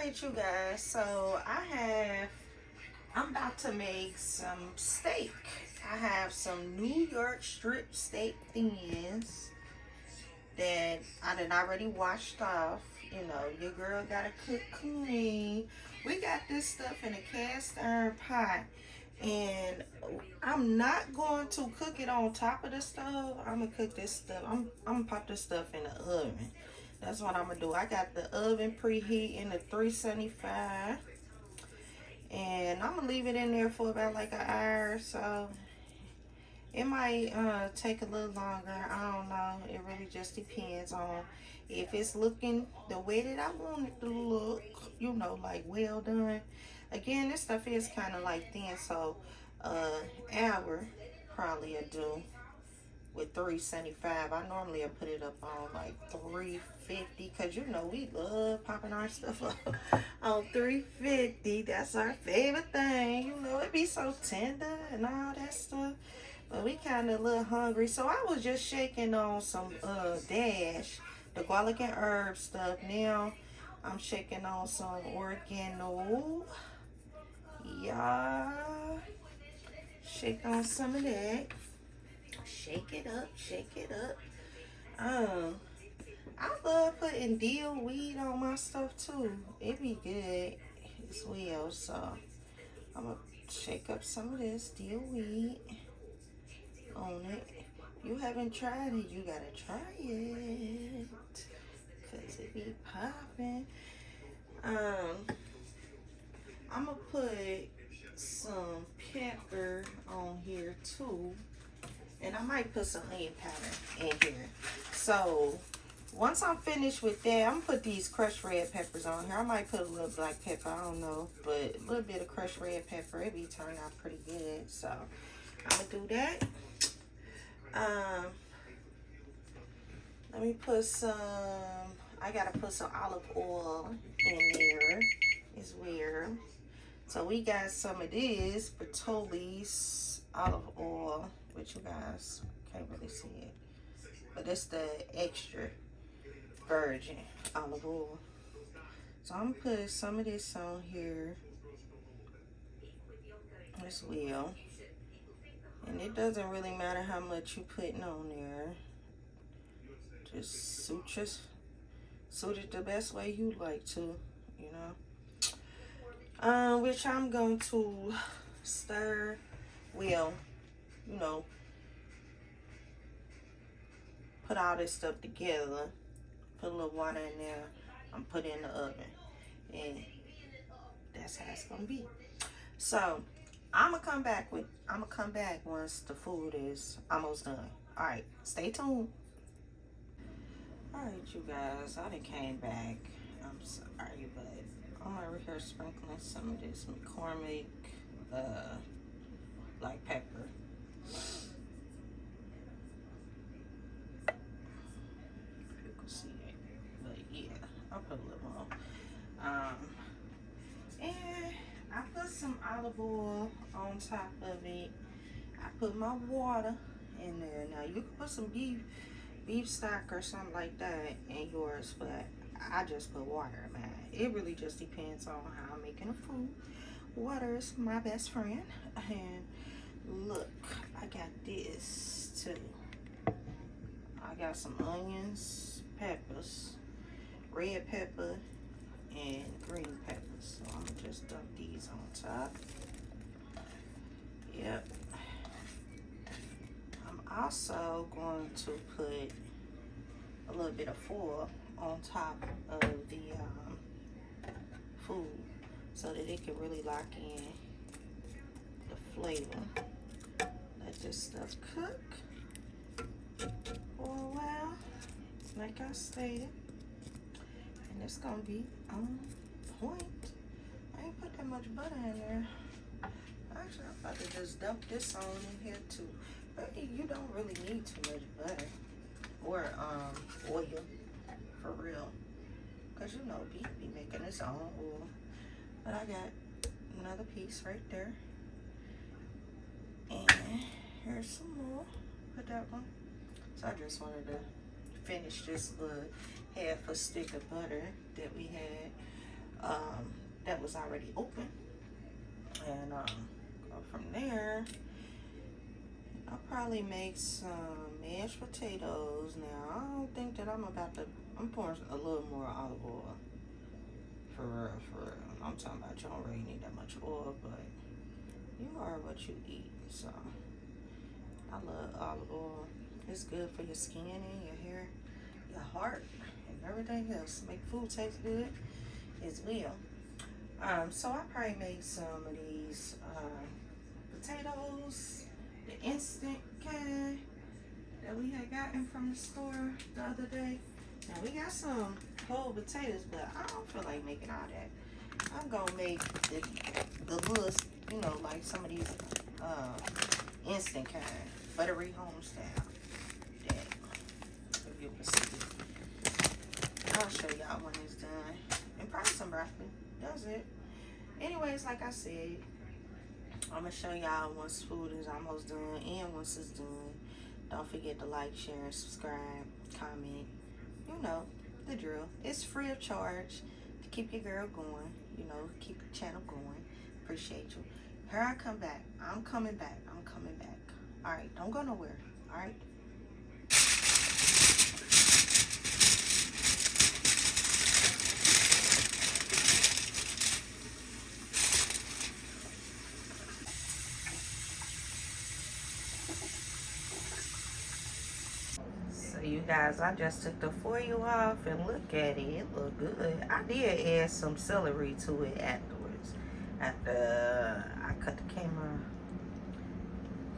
Alright, you guys, so I'm about to make some steak. I have some New York strip steak thins that I done already washed off. You know, your girl gotta cook clean. We got this stuff in a cast iron pot, and I'm not going to cook it on top of the stove. I'm gonna cook this stuff. I'm gonna pop this stuff in the oven. That's what I'm gonna do. I got the oven preheating to 375, and I'm gonna leave it in there for about like an hour or so. It might take a little longer. I don't know. It really just depends on if it's looking the way that I want it to look, you know, like well done. Again, this stuff is kind of like thin, so hour probably a do with 375. I normally put it up on like 350 because you know we love popping our stuff up on 350. That's our favorite thing. You know, it be so tender and all that stuff. But we kind of a little hungry, so I was just shaking on some Dash, the garlic and herb stuff. Now I'm shaking on some oregano. Yeah, shake on some of that. Shake it up, shake it up. I love putting dill weed on my stuff too. It be good as well. So I'm gonna shake up some of this dill weed on it. If you haven't tried it, you gotta try it, cause it be popping. I'm gonna put some pepper on here too, and I might put some onion powder in here. So once I'm finished with that, I'm gonna put these crushed red peppers on here. I might put a little black pepper, I don't know, but a little bit of crushed red pepper, it be turning out pretty good. So I'm gonna do that. Let me put some, I gotta put some olive oil in there as well. So we got some of this Bertolli's olive oil, which you guys can't really see it, but it's the extra virgin olive oil. So I'm gonna put some of this on here as well. And it doesn't really matter how much you putting on there. Just suit it the best way you like to, you know. Which I'm going to stir, well, you know, put all this stuff together. Put a little water in there. I'm put it in the oven. And that's how it's gonna be. So I'm gonna come back once the food is almost done. All right, stay tuned. All right, you guys, I done came back. I'm sorry, but I'm over here sprinkling some of this McCormick black pepper. If you can see it, but yeah, I'll put a little more. And I put some olive oil on top of it. I put my water in there. Now you can put some beef stock or something like that in yours, but I just put water in mine. It really just depends on how I'm making the food. Water is my best friend. And look, I got this too. I got some onions, peppers, red pepper, and green peppers. So I'm gonna just dump these on top. Yep. I'm also going to put a little bit of foil on top of the food so that it can really lock in the flavor. Let this stuff cook for a while, like I stated. And it's gonna be on point. I ain't put that much butter in there. Actually, I'm about to just dump this on in here too. But you don't really need too much butter or oil, for real. Cause you know beef be making its own oil. But I got another piece right there. And here's some more. Put that one. So I just wanted to finish this little half a stick of butter that we had. that was already open. And from there, I'll probably make some mashed potatoes. Now, I don't think that I'm pouring a little more olive oil. For real, for real. I'm talking about you don't really need that much oil, but you are what you eat. So, I love olive oil. It's good for your skin and your hair, your heart, and everything else. Make food taste good as well. So I probably make some of these potatoes, the instant kind that we had gotten from the store the other day. Now we got some whole potatoes, but I don't feel like making all that. I'm gonna make the little, you know, like some of these instant kind, buttery home style. That, if you can see, I'll show y'all when it's done. And probably some broccoli. That's it. Anyways, like I said, I'm gonna show y'all once food is almost done and once it's done. Don't forget to like, share, and subscribe, comment. You know, the drill. It's free of charge to keep your girl going. You know, keep the channel going. Appreciate you. Here I come back. I'm coming back. I'm coming back. Alright, don't go nowhere. Alright? You guys, I just took the foil off and look at it. It looked good. I did add some celery to it afterwards. After I cut the camera.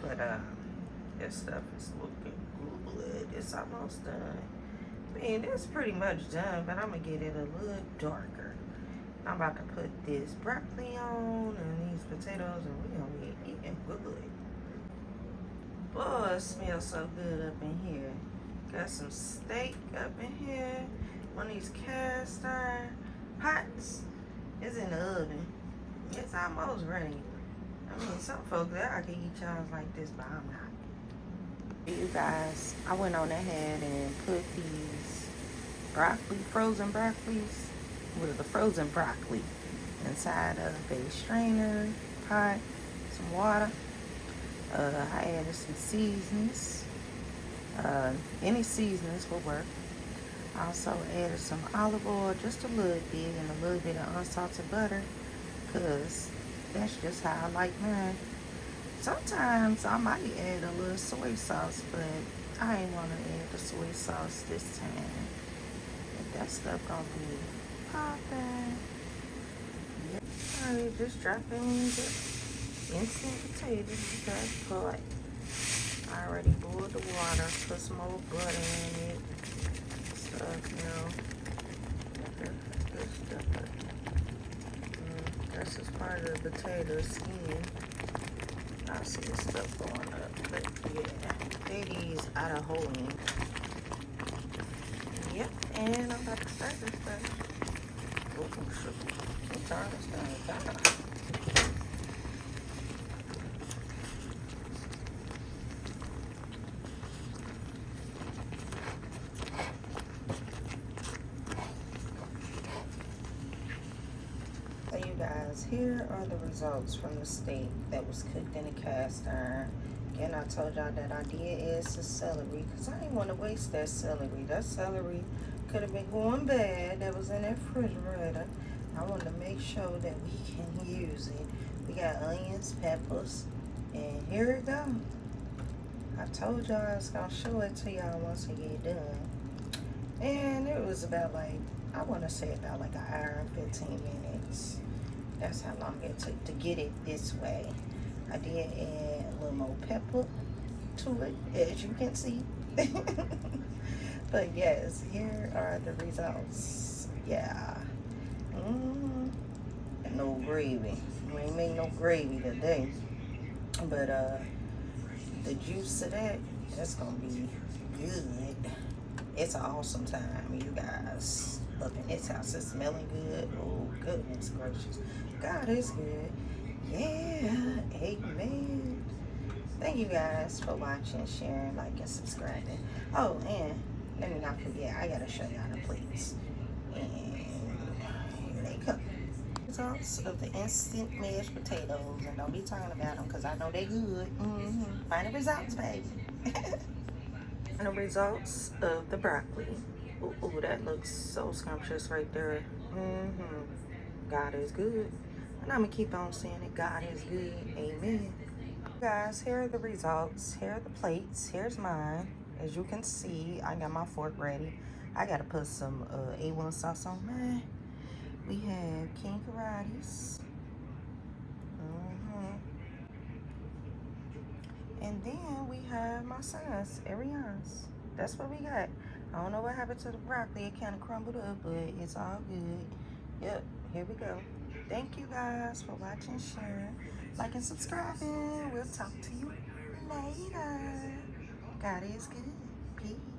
But this stuff is looking good. It's almost done. I mean, it's pretty much done, but I'm gonna get it a little darker. I'm about to put this broccoli on and these potatoes, and we're gonna be eating good. Boy, it smells so good up in here. Got some steak up in here. One of these cast iron pots is in the oven. It's almost ready. I mean, some folks there I can eat y'all like this, but I'm not. You guys, I went on ahead and put these frozen broccolis, with the frozen broccoli inside of a strainer pot, some water. I added some seasonings. Any seasonings will work. I also added some olive oil, just a little bit, and a little bit of unsalted butter, because that's just how I like mine. Sometimes I might add a little soy sauce, but I ain't want to add the soy sauce this time. But that stuff gonna be popping. Yep. Alright, just dropping the instant potatoes in that pot. I already boiled the water, put some more butter in it, stuff, you know. Good stuff. That's just part of the potato skin. I see this stuff going up, but yeah, they these out of holding. Yep, and I'm about to start this thing. Oh, shoot. Turn this thing down. So you guys, here are the results from the steak that was cooked in a cast iron. Again, I told y'all that I did add some celery because I didn't want to waste that celery. That celery could have been going bad. That was in that refrigerator. I wanted to make sure that we can use it. We got onions, peppers, and here it go. I told y'all I was going to show it to y'all once I get done. And it was about like, I want to say about like an hour and 15 minutes. That's how long it took to get it this way. I did add a little more pepper to it, as you can see. But yes, here are the results. Yeah. No gravy. We ain't made no gravy today. But the juice of that's gonna be good. It's an awesome time, you guys. Up in this house, it's smelling good. Oh, goodness gracious. God is good. Yeah, amen. Thank you guys for watching, sharing, liking, subscribing. Oh, and let me not forget, I gotta show y'all the plates. And here they come. results of the instant mashed potatoes. And don't be talking about them because I know they good. Final results, baby. Final results of the broccoli. Ooh, that looks so scrumptious right there. God is good. And I'm going to keep on saying it. God is good. Amen. Guys, here are the results. Here are the plates. Here's mine. As you can see, I got my fork ready. I got to put some A1 sauce on mine. We have King Karate's. And then we have my son's, Ariana's. That's what we got. I don't know what happened to the broccoli. It kind of crumbled up, but it's all good. Yep, here we go. Thank you guys for watching, sharing, like, and subscribing. We'll talk to you later. God is good. Peace.